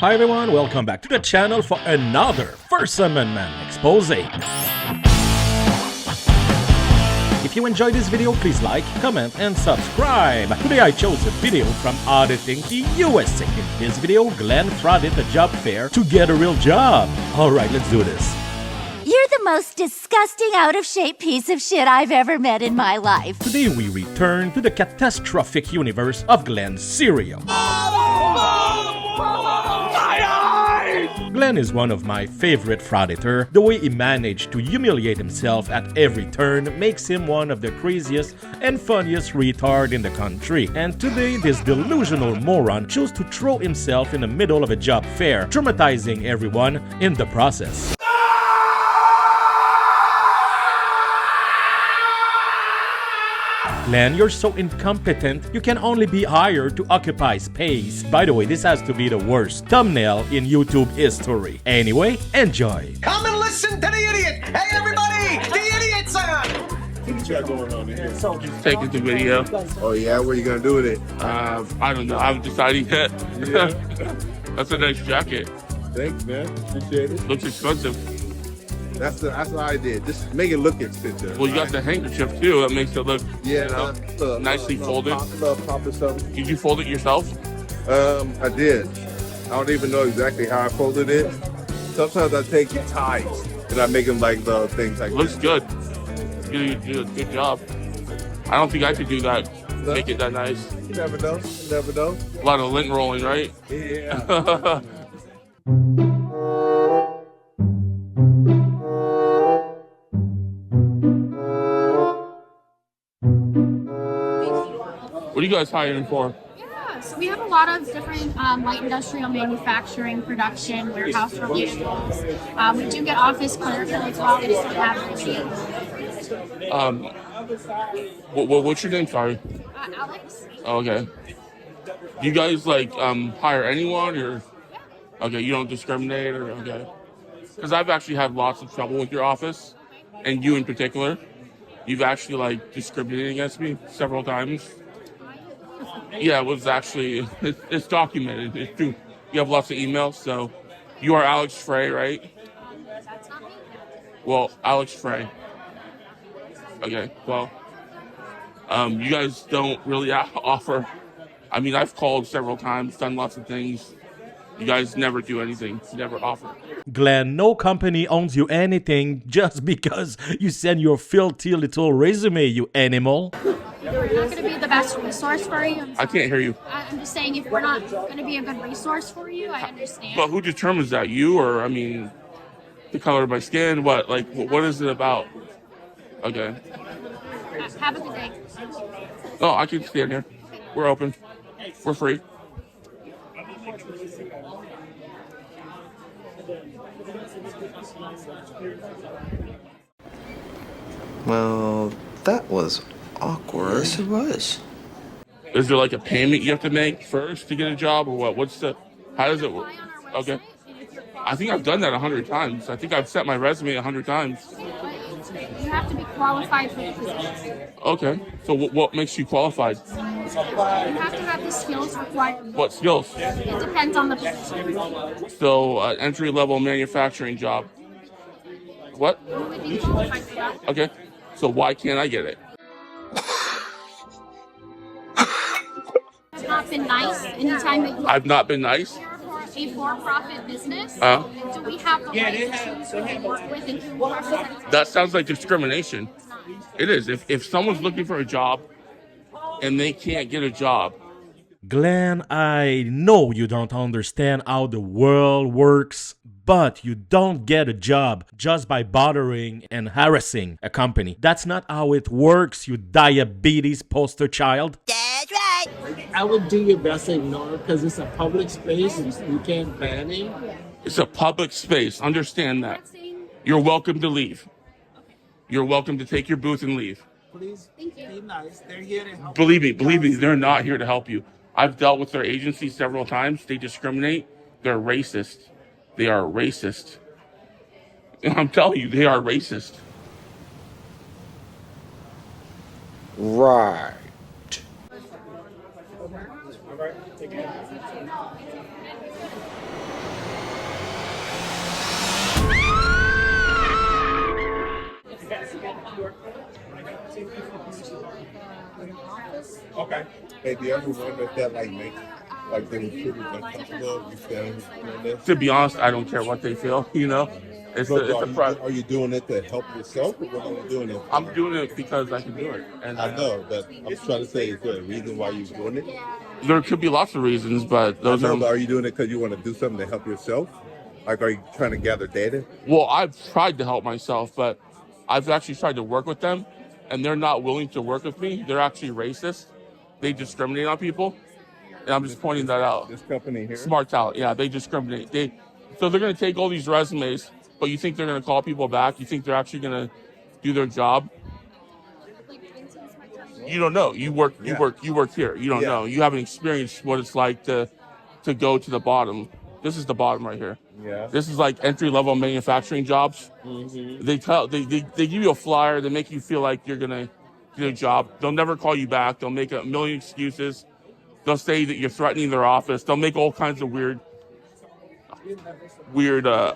Hi everyone, welcome back to the channel for another First Amendment expose. If you enjoyed this video, please like, comment, and subscribe. Today I chose a video from Auditing The USA. In this video, Glenn frauded a job fair to get a real job. Alright, let's do this. You're the most disgusting, out-of-shape piece of shit I've ever met in my life. Today we return to the catastrophic universe of Glenn's Cerio. Glenn is one of my favorite Frauditor. The way he managed to humiliate himself at every turn makes him one of the craziest and funniest retard in the country. And today, this delusional moron chose to throw himself in the middle of a job fair, traumatizing everyone in the process. Glenn, you're so incompetent, you can only be hired to occupy space. By the way, this has to be the worst thumbnail in YouTube history. Anyway, enjoy. Come and listen to the idiot! Hey everybody, the idiot's on! What you got going on in here? Just taking the video. Oh yeah, what are you gonna do with it? I don't know. I haven't decided yet. Yeah. That's a nice jacket. Thanks, man. Appreciate it. Looks expensive. That's what I did. Just make it look expensive. Well, you got the handkerchief too. That makes it look, yeah, you know, nicely folded. Pop or something. Did you fold it yourself? I did. I don't even know exactly how I folded it. Sometimes I take ties and I make them like the things like Looks good. You do a good job. I don't think I could do that. No. Make it that nice. You never know. You never know. A lot of lint rolling, right? Yeah. What are you guys hiring for? Yeah, so we have a lot of different light industrial manufacturing, production, warehouse related roles. We do get office clerical as well. We just don't have What's your name? Sorry. Alex? Oh, okay. Do you guys like hire anyone or? Okay, you don't discriminate or okay? Because I've actually had lots of trouble with your office, and you in particular. You've actually like discriminated against me several times. Yeah, it was actually, it's documented, it's true. You have lots of emails, so you are Alex Frey, right? That's not me. Well, Alex Frey. Okay, well, you guys don't really offer, I mean, I've called several times, done lots of things. You guys never do anything, you never offer. Glenn, no company owns you anything just because you send your filthy little resume, you animal. We're not going to be the best resource for you. I can't hear you. I'm just saying if we're not going to be a good resource for you, I understand. But who determines that? You or, I mean, the color of my skin? What, like, what is it about? Okay. Have a good day. Oh, I can stand here. We're open. We're free. Well, that was awkward. Yes, it was. Is there like a payment you have to make first to get a job or what? How does it work? Okay. I think I've done that 100 times. I think I've sent my resume 100 times. You have to be qualified for the position. Okay. So what makes you qualified? You have to have the skills required. What skills? It depends on the position. So entry-level manufacturing job. What? You would be qualified for that. Okay. So why can't I get it? It's not been nice anytime that you I've not been nice. a for-profit business. Do we have the right to choose who we work with and who represents? That sounds like discrimination. It is. If someone's looking for a job and they can't get a job. Glenn, I know you don't understand how the world works, but you don't get a job just by bothering and harassing a company. That's not how it works, you diabetes poster child. That's right. I would do your best to ignore it because it's a public space and you can't ban him. It's a public space. Understand that. You're welcome to leave. You're welcome to take your booth and leave. Please be nice. They're here to help. Believe me, they're not here to help you. I've dealt with their agency several times. They discriminate. They're racist. They are racist. I'm telling you, they are racist. Right. Okay. Hey, do you ever wonder if that like makes like the recruiters uncomfortable? You standing doing this? To be honest, I don't care what they feel. It's Are you doing it to help yourself, or what are you doing it for? I'm doing it because I can do it, and I know, but I'm trying to say, is there a reason why you're doing it? there could be lots of reasons, but those But are. are you doing it because you want to do something to help yourself? Like, are you trying to gather data? Well, I've tried to help myself, but I've actually tried to work with them, and they're not willing to work with me. They're actually racist. They discriminate on people, and I'm just pointing that out. This company here? Smart talent, yeah, they discriminate. So they're going to take all these resumes, but you think they're going to call people back? You think they're actually going to do their job? You don't know. You work here. You don't know. You haven't experienced what it's like to go to the bottom. This is the bottom right here. Yeah. This is like entry-level manufacturing jobs. Mm-hmm. They give you a flyer. They make you feel like you're gonna get a job. They'll never call you back. They'll make a million excuses. They'll say that you're threatening their office. They'll make all kinds of weird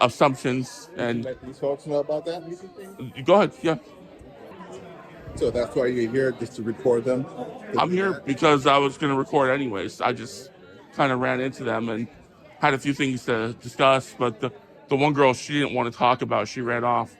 assumptions. And Let these folks know about that? go ahead, yeah. So that's why you're here, just to record them? I'm here because I was gonna record anyways. I just kind of ran into them and had a few things to discuss, but the one girl, she didn't want to talk about. She ran off.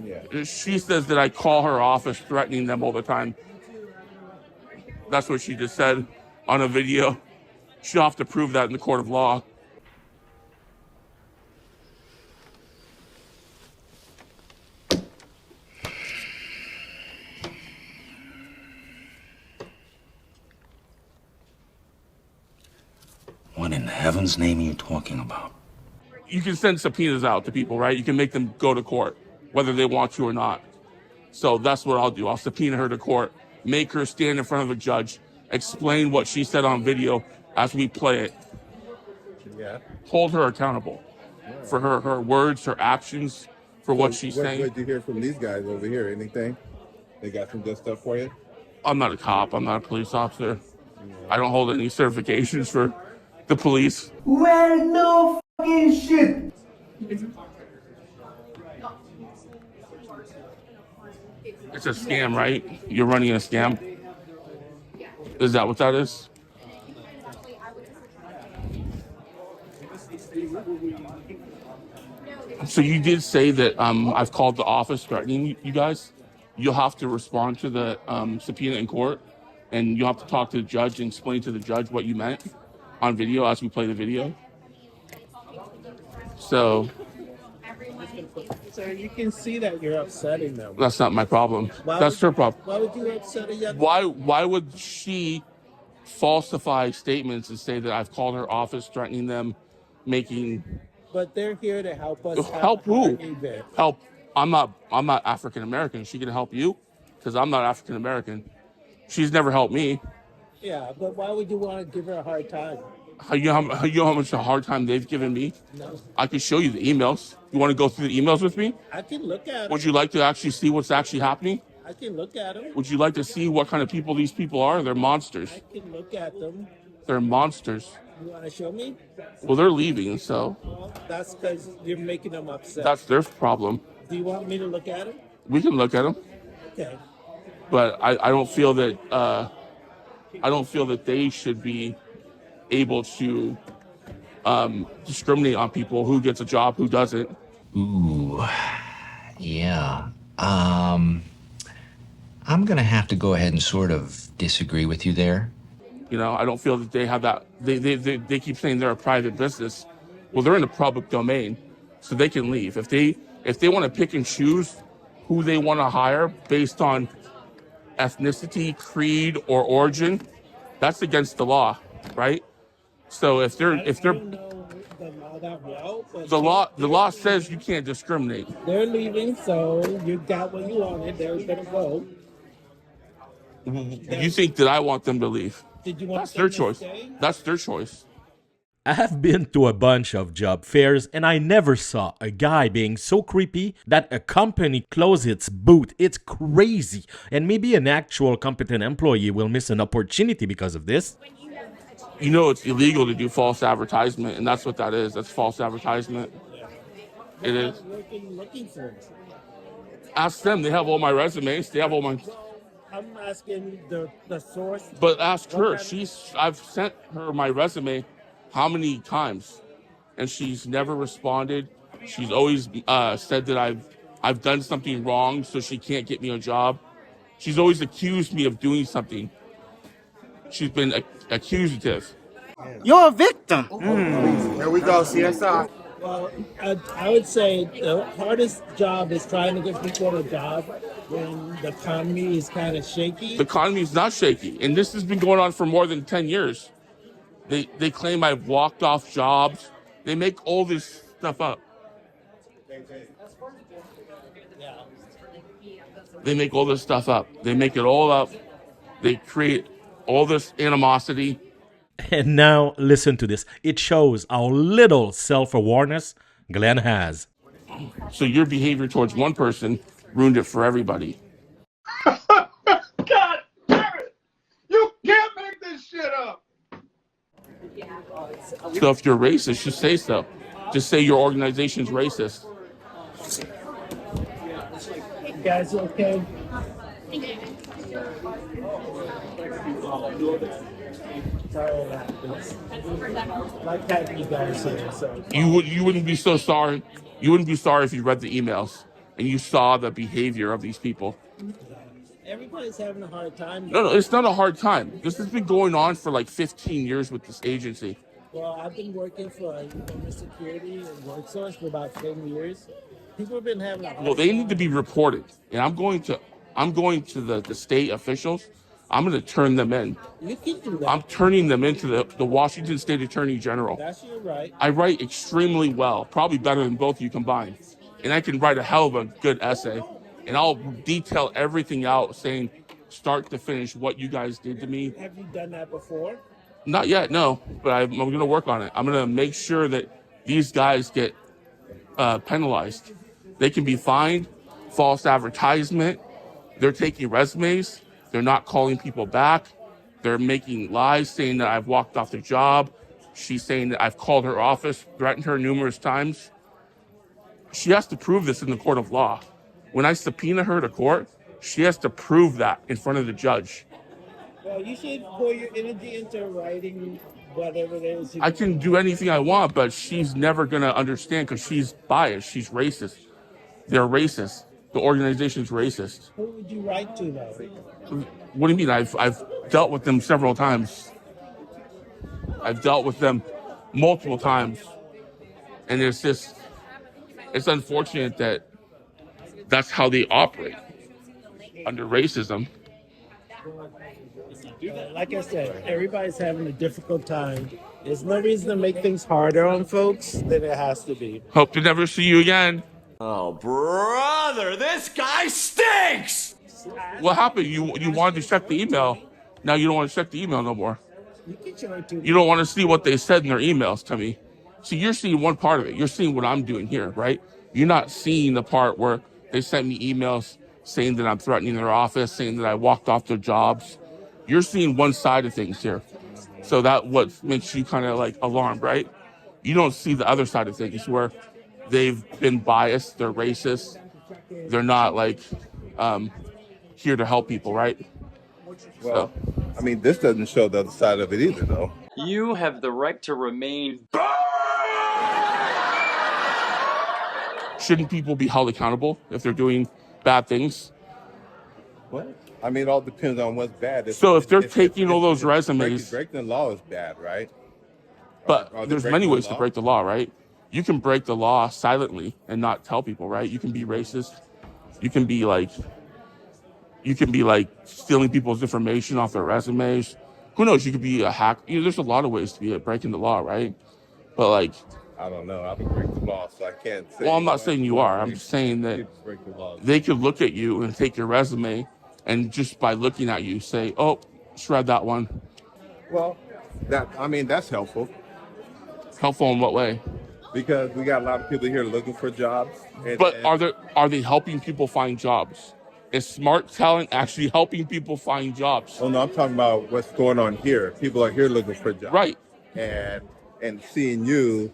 Yeah. She says that I call her office threatening them all the time. That's what she just said on a video. She'll have to prove that in the court of law. What in heaven's name are you talking about? You can send subpoenas out to people, right? You can make them go to court, whether they want to or not. So that's what I'll do. I'll subpoena her to court, make her stand in front of a judge, explain what she said on video as we play it. Yeah. Hold her accountable for her words, her actions, for what she's saying. What did you hear from these guys over here? Anything? They got some good stuff for you? I'm not a cop. I'm not a police officer. I don't hold any certifications for the police. Well, no fucking shit. It's a scam, right? You're running a scam. Is that what that is? So you did say that I've called the office threatening you guys. You'll have to respond to the subpoena in court, and you'll have to talk to the judge and explain to the judge what you meant on video as we play the video. So you can see that you're upsetting them. that's not my problem. That's her problem. Why would you upset a young? Why would she falsify statements and say that I've called her office threatening them, making But they're here to help us. help who? Event. Help. I'm not African American. Is she gonna help you? Because I'm not African American. She's never helped me. Yeah, but why would you want to give her a hard time? You know how much a hard time they've given me? No. I can show you the emails. You want to go through the emails with me? I can look at them. Would you like to actually see what's actually happening? I can look at them. Would you like to see what kind of people these people are? They're monsters. I can look at them. They're monsters. You want to show me? Well, they're leaving, so Well, that's because you're making them upset. that's their problem. Do you want me to look at them? We can look at them, Okay. but I don't feel that they should be able to discriminate on people who gets a job, who doesn't. Ooh, yeah. I'm gonna have to go ahead and sort of disagree with you there. I don't feel that they have that. They keep saying they're a private business. Well, they're in the public domain, so they can leave if they want to pick and choose who they want to hire based on ethnicity, creed, or origin. That's against the law, right? So if they're I don't know the law that well, but the law says you can't discriminate. they're leaving, so you got what you wanted. They're gonna go. You think that I want them to leave? Did you want That's them their to choice. stay? That's their choice. I have been to a bunch of job fairs and I never saw a guy being so creepy that a company closed its booth. It's crazy. And maybe an actual competent employee will miss an opportunity because of this. It's illegal to do false advertisement, and that's what that is. That's false advertisement. It is. Looking for it. Ask them. They have all my resumes. They have all my. I'm asking the source. But ask What her. kind of- I've sent her my resume how many times, and she's never responded. She's always said that I've done something wrong, so she can't get me a job. She's always accused me of doing something. She's been accusative. You're a victim. Here we go, CSI. Well, I would say the hardest job is trying to get people a job when the economy is kind of shaky. The economy is not shaky, and this has been going on for more than 10 years. They claim I've walked off jobs. They make all this stuff up. They make all this stuff up. They make it all up. They create all this animosity. And now listen to this. It shows how little self-awareness Glenn has. So your behavior towards one person ruined it for everybody. God damn it! You can't make this shit up. So if you're racist, just say so. Just say your organization's racist. You guys okay? Sorry about this. Like having you guys here. So You wouldn't be so sorry. You wouldn't be sorry if you read the emails and you saw the behavior of these people. everybody's having a hard time. No, it's not a hard time. This has been going on for like 15 years with this agency. Well, I've been working for Homeland Security and WorkSource for about 10 years. People have been having a hard Well, they time. need to be reported, and I'm going to the state officials. I'm going to turn them in. You can do that. I'm turning them into the Washington State Attorney General. That's your right. I write extremely well, probably better than both of you combined, and I can write a hell of a good essay, and I'll detail everything out, saying start to finish what you guys did to me. Have you done that before? Not yet, no, but I'm going to work on it. I'm going to make sure that these guys get penalized. They can be fined, false advertisement. They're taking resumes. They're not calling people back. They're making lies saying that I've walked off the job. She's saying that I've called her office, threatened her numerous times. She has to prove this in the court of law. When I subpoena her to court, she has to prove that in front of the judge. Well, you should pour your energy into writing whatever it is. I can do anything I want, but she's never going to understand because she's biased. She's racist. They're racist. The organization's racist. Who would you write to, though? What do you mean? I've dealt with them several times. I've dealt with them multiple times. And it's unfortunate that that's how they operate under racism. Like I said, everybody's having a difficult time. There's no reason to make things harder on folks than it has to be. Hope to never see you again. Oh, brother, this guy stinks! What happened? You wanted to check the email. Now you don't want to check the email no more. You can show it to You don't want to see what they said in their emails to me. See, you're seeing one part of it. You're seeing what I'm doing here, right? You're not seeing the part where they sent me emails saying that I'm threatening their office, saying that I walked off their jobs. You're seeing one side of things here. So that what makes you kind of like alarmed, right? You don't see the other side of things where they've been biased, they're racist, they're not like here to help people, right? Well, I mean, this doesn't show the other side of it either, though. You have the right to remain. Shouldn't people be held accountable if they're doing bad things? What? I mean, it all depends on what's bad. So if they're taking all those resumes, breaking the law is bad, right? but Are they there's breaking many the ways law? to break the law, right? You can break the law silently and not tell people, right? You can be racist. You can be like stealing people's information off their resumes. Who knows? You could be a hack. There's a lot of ways to be breaking the law, right? But like, I don't know. I don't break the law, so I can't say. well, I'm not saying you are. I'm just saying that Break the law. they could look at you and take your resume and just by looking at you say, oh, shred that one. Well, that's helpful Helpful in what way? because we got a lot of people here looking for jobs. But are they helping people find jobs? Is smart talent actually helping people find jobs? Oh no, I'm talking about what's going on here. People are here looking for jobs, Right. And seeing you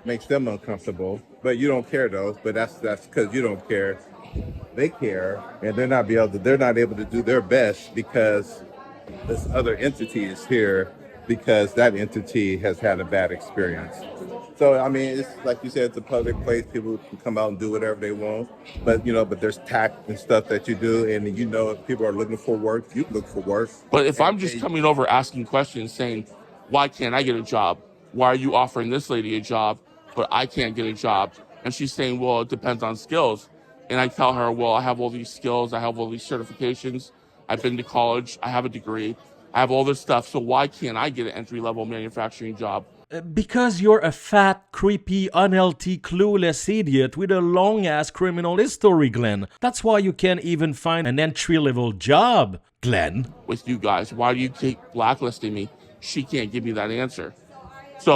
makes them uncomfortable. But you don't care though. But that's because you don't care. they care, and they're not able to do their best because this other entity is here because that entity has had a bad experience. So I mean, it's like you said, it's a public place. People can come out and do whatever they want, but there's tact and stuff that you do, and if people are looking for work, you look for work. But if I'm just coming over asking questions saying, why can't I get a job? Why are you offering this lady a job, but I can't get a job? And she's saying, well, it depends on skills. And I tell her, well, I have all these skills. I have all these certifications. I've been to college. I have a degree. I have all this stuff. So why can't I get an entry-level manufacturing job? Because you're a fat, creepy, unhealthy, clueless idiot with a long-ass criminal history, Glenn. That's why you can't even find an entry-level job, Glenn. With you guys, why do you keep blacklisting me? She can't give me that answer. So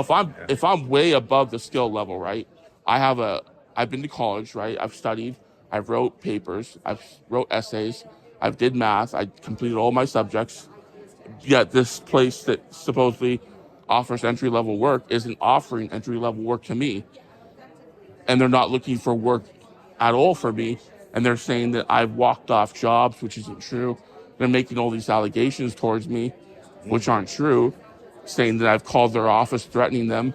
if I'm way above the skill level, right? I've been to college, right? I've studied, I've wrote papers, I've wrote essays, I've did math, I completed all my subjects. Yet this place that supposedly offers entry-level work isn't offering entry-level work to me. And they're not looking for work at all for me. And they're saying that I've walked off jobs, which isn't true. They're making all these allegations towards me, which aren't true, saying that I've called their office threatening them,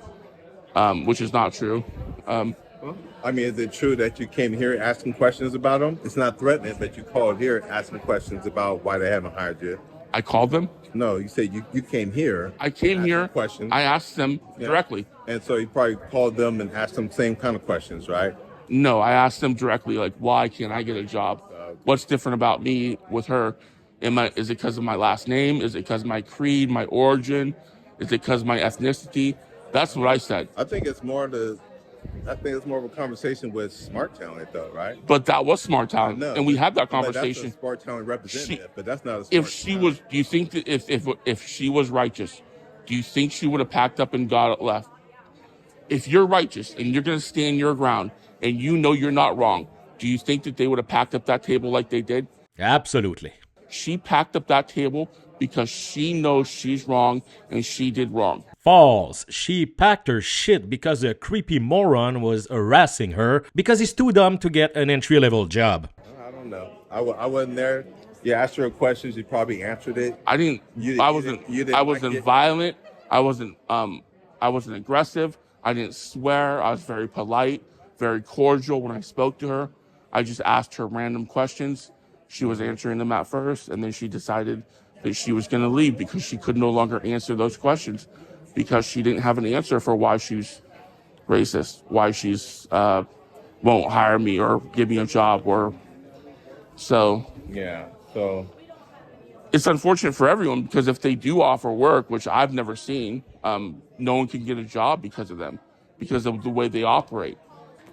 which is not true. I mean, is it true that you came here asking questions about them? It's not threatening, but you called here asking questions about why they haven't hired you. I called them? No, you said you came here. I came here. Questions. I asked them directly. And so you probably called them and asked them the same kind of questions, right? No, I asked them directly, like, why can't I get a job? What's different about me with her? Is it because of my last name? Is it because of my creed, my origin? Is it because of my ethnicity? That's what I said. I think it's more of a conversation with Smart Talent, though, right? But that was Smart Talent, and we had that conversation. That's a Smart Talent representative, but that's not a Smart Talent. Do you think that if she was righteous, do you think she would have packed up and got left? If you're righteous and you're going to stand your ground and you know you're not wrong, do you think that they would have packed up that table like they did? Absolutely. She packed up that table because she knows she's wrong and she did wrong. False. She packed her shit because a creepy moron was harassing her because he's too dumb to get an entry-level job. I don't know. I wasn't there. You asked her a question. She probably answered it. I wasn't violent. I wasn't aggressive. I didn't swear. I was very polite, very cordial when I spoke to her. I just asked her random questions. She was answering them at first, and then she decided that she was going to leave because she could no longer answer those questions because she didn't have an answer for why she's racist, why she's won't hire me or give me a job so it's unfortunate for everyone because if they do offer work, which I've never seen, no one can get a job because of them, because of the way they operate.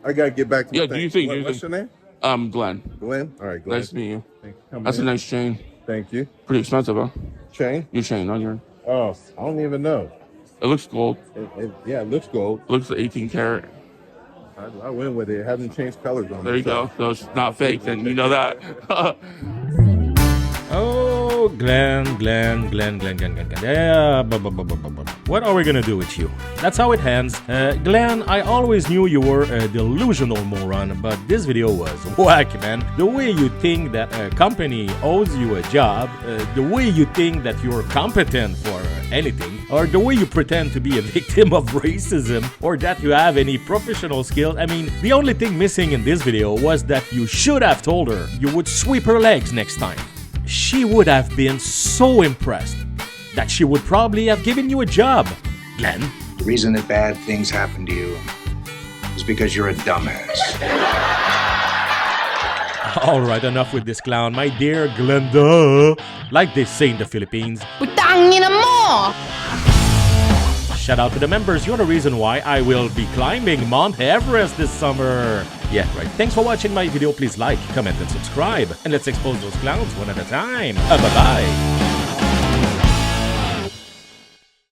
I gotta get back to do you think what's your name? Glenn. Glenn? All right, Glenn. Nice to meet you. That's a nice chain. Thank you. Pretty expensive, huh? Chain? Your chain, not your. Oh, I don't even know. It looks gold. It looks gold. It looks 18 karat. I went with it. It hasn't changed colors on it. There you go. So it's not fake, then you know that. Oh, Glenn. Yeah, what are we gonna do with you? That's how it ends. Glenn, I always knew you were a delusional moron, but this video was whack, man. The way you think that a company owes you a job, the way you think that you're competent for anything, or the way you pretend to be a victim of racism, or that you have any professional skills. I mean, the only thing missing in this video was that you should have told her you would sweep her legs next time. She would have been so impressed that she would probably have given you a job, Glenn. The reason that bad things happen to you is because you're a dumbass. Alright, enough with this clown, my dear Glenda. Like they say in the Philippines. Shout out to the members, you're the reason why I will be climbing Mount Everest this summer. Yeah, right. Thanks for watching my video. Please like, comment, and subscribe. And let's expose those clowns one at a time. Bye-bye.